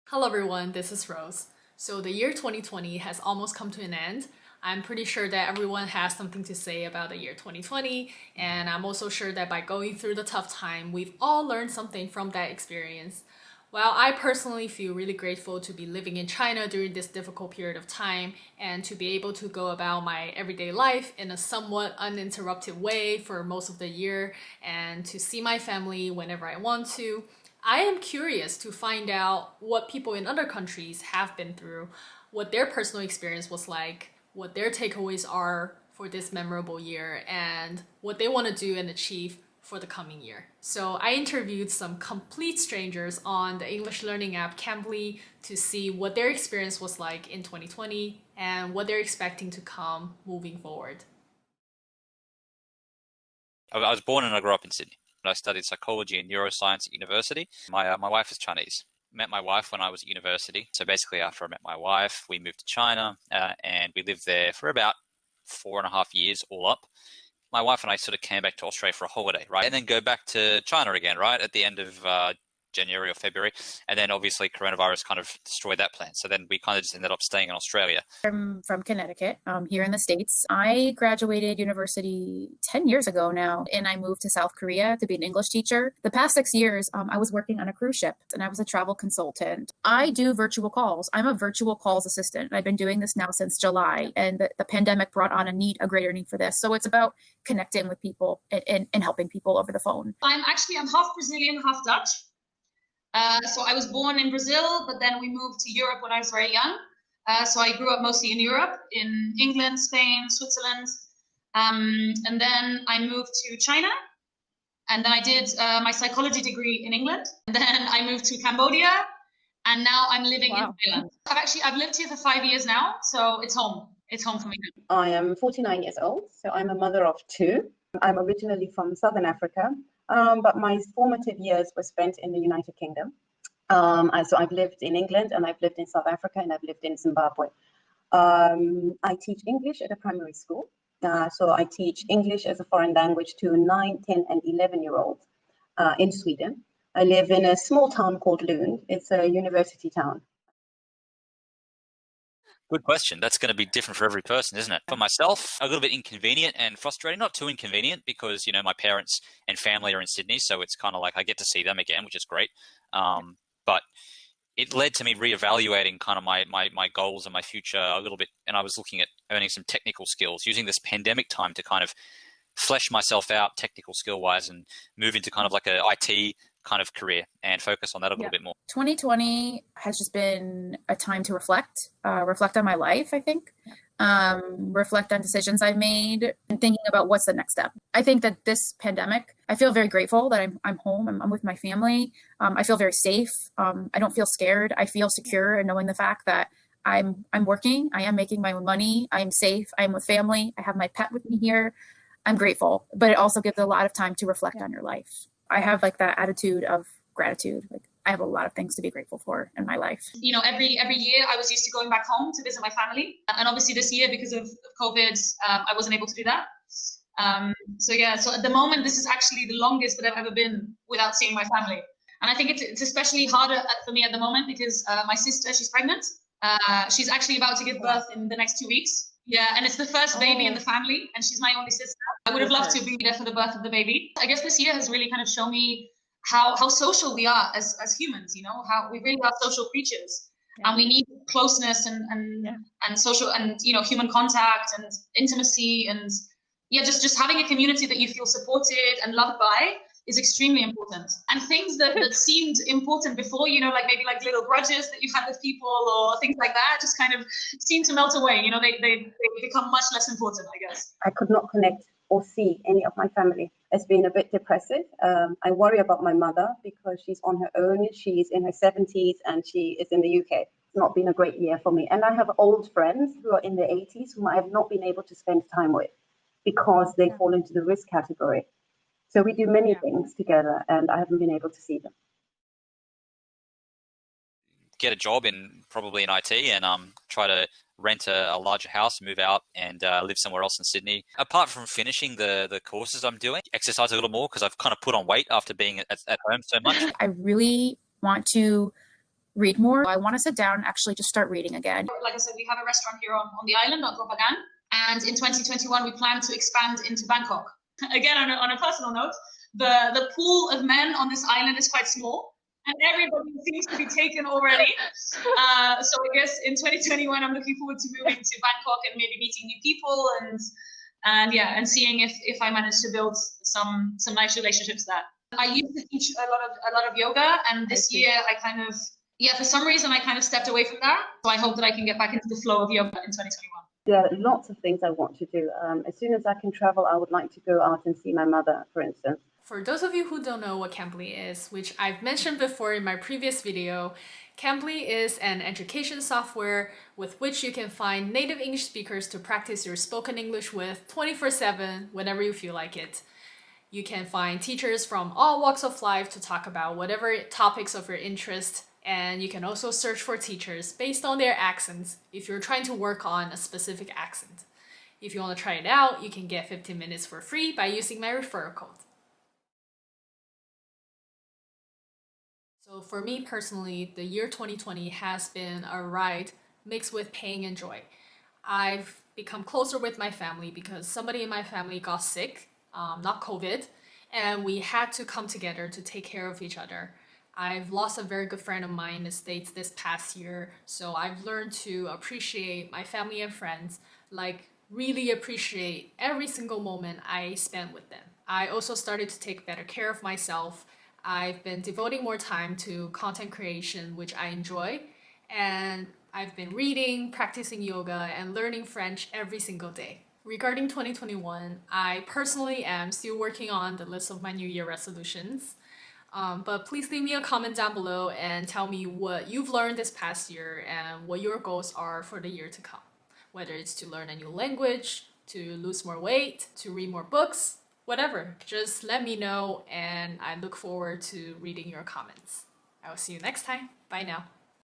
Hello everyone, this is Rose. So the year 2020 has almost come to an end. I'm pretty sure that everyone has something to say about the year 2020, and I'm also sure that by going through the tough time, we've all learned something from that experience. While I personally feel really grateful to be living in China during this difficult period of time and to be able to go about my everyday life in a somewhat uninterrupted way for most of the year and to see my family whenever I want to, I am curious to find out what people in other countries have been through, what their personal experience was like, what their takeaways are for this memorable year, and what they want to do and achieve for the coming year. So I interviewed some complete strangers on the English learning app Cambly to see what their experience was like in 2020 and what they're expecting to come moving forward. I was born and I grew up in Sydney. I studied psychology and neuroscience at university. My wife is Chinese. Met my wife when I was at university. So basically after I met my wife, we moved to China and we lived there for about 4.5 years all up. My wife and I sort of came back to Australia for a holiday, right? And then go back to China again, right? At the end of January or February. And then obviously coronavirus kind of destroyed that plan. So then we kind of just ended up staying in Australia. I'm from Connecticut, here in the States. I graduated university 10 years ago now, and I moved to South Korea to be an English teacher. The past 6 years, I was working on a cruise ship, and I was a travel consultant. I do virtual calls. I'm a virtual calls assistant. I've been doing this now since July, and the pandemic brought on a greater need for this. So it's about connecting with people and helping people over the phone. I'm half Brazilian, half Dutch. So I was born in Brazil, but then we moved to Europe when I was very young. So I grew up mostly in Europe, in England, Spain, Switzerland. And then I moved to China. And then I did my psychology degree in England. And then I moved to Cambodia. And now I'm living in Thailand. I've lived here for 5 years now. So it's home. It's home for me. I am 49 years old. So I'm a mother of two. I'm originally from Southern Africa. But my formative years were spent in the United Kingdom. So I've lived in England and I've lived in South Africa and I've lived in Zimbabwe. I teach English at a primary school. So I teach English as a foreign language to 9, 10 and 11-year-olds in Sweden. I live in a small town called Lund. It's a university town. Good question. That's going to be different for every person, isn't it? For myself, a little bit inconvenient and frustrating. Not too inconvenient because, my parents and family are in Sydney. So it's kind of like I get to see them again, which is great. But it led to me reevaluating kind of my goals and my future a little bit. And I was looking at earning some technical skills, using this pandemic time to kind of flesh myself out technical skill-wise and move into kind of like a IT kind of career and focus on that a little bit more. 2020 has just been a time to reflect on my life, I think. Reflect on decisions I've made and thinking about what's the next step. I think that this pandemic, I feel very grateful that I'm home. I'm with my family. I feel very safe. I don't feel scared. I feel secure in knowing the fact that I'm working. I am making my own money. I am safe. I'm with family. I have my pet with me here. I'm grateful, but it also gives a lot of time to reflect on your life. I have like that attitude of gratitude. Like I have a lot of things to be grateful for in my life. Every year I was used to going back home to visit my family. And obviously this year, because of COVID, I wasn't able to do that. So at the moment, this is actually the longest that I've ever been without seeing my family. And I think it's especially harder for me at the moment because my sister, she's pregnant. She's actually about to give birth in the next 2 weeks. Yeah, and it's the first baby in the family, and she's my only sister. I would have loved to be there for the birth of the baby. I guess this year has really kind of shown me how social we are as humans, how we really are social creatures. And we need closeness and social and, human contact and intimacy and, just having a community that you feel supported and loved by is extremely important. And things that seemed important before, like little grudges that you had with people or things like that just kind of seem to melt away. They become much less important, I guess. I could not connect or see any of my family. It's been a bit depressive. I worry about my mother because she's on her own. She's in her 70s and she is in the UK. It's not been a great year for me. And I have old friends who are in their 80s whom I have not been able to spend time with because they fall into the risk category. So we do many things together and I haven't been able to see them. Get a job probably in IT and try to rent a larger house, move out and live somewhere else in Sydney. Apart from finishing the courses I'm doing, exercise a little more because I've kind of put on weight after being at home so much. I really want to read more. I want to sit down and actually just start reading again. Like I said, we have a restaurant here on the island, on Ropagan, and in 2021 we plan to expand into Bangkok. Again, on a personal note, the pool of men on this island is quite small, and everybody seems to be taken already. So I guess in 2021 I'm looking forward to moving to Bangkok and maybe meeting new people and seeing if I manage to build some nice relationships there. I used to teach a lot of yoga, and this year I kind of for some reason I kind of stepped away from that. So I hope that I can get back into the flow of yoga in 2021. Yeah, lots of things I want to do. As soon as I can travel, I would like to go out and see my mother, for instance. For those of you who don't know what Cambly is, which I've mentioned before in my previous video, Cambly is an education software with which you can find native English speakers to practice your spoken English with 24/7 whenever you feel like it. You can find teachers from all walks of life to talk about whatever topics of your interest, and you can also search for teachers based on their accents if you're trying to work on a specific accent. If you want to try it out, you can get 15 minutes for free by using my referral code. So for me personally, the year 2020 has been a ride mixed with pain and joy. I've become closer with my family because somebody in my family got sick, not COVID, and we had to come together to take care of each other. I've lost a very good friend of mine in the States this past year, so I've learned to appreciate my family and friends, like really appreciate every single moment I spend with them. I also started to take better care of myself. I've been devoting more time to content creation, which I enjoy, and I've been reading, practicing yoga, and learning French every single day. Regarding 2021, I personally am still working on the list of my New Year resolutions, but please leave me a comment down below and tell me what you've learned this past year and what your goals are for the year to come. Whether it's to learn a new language, to lose more weight, to read more books, whatever, just let me know, and I look forward to reading your comments. I will see you next time. Bye now.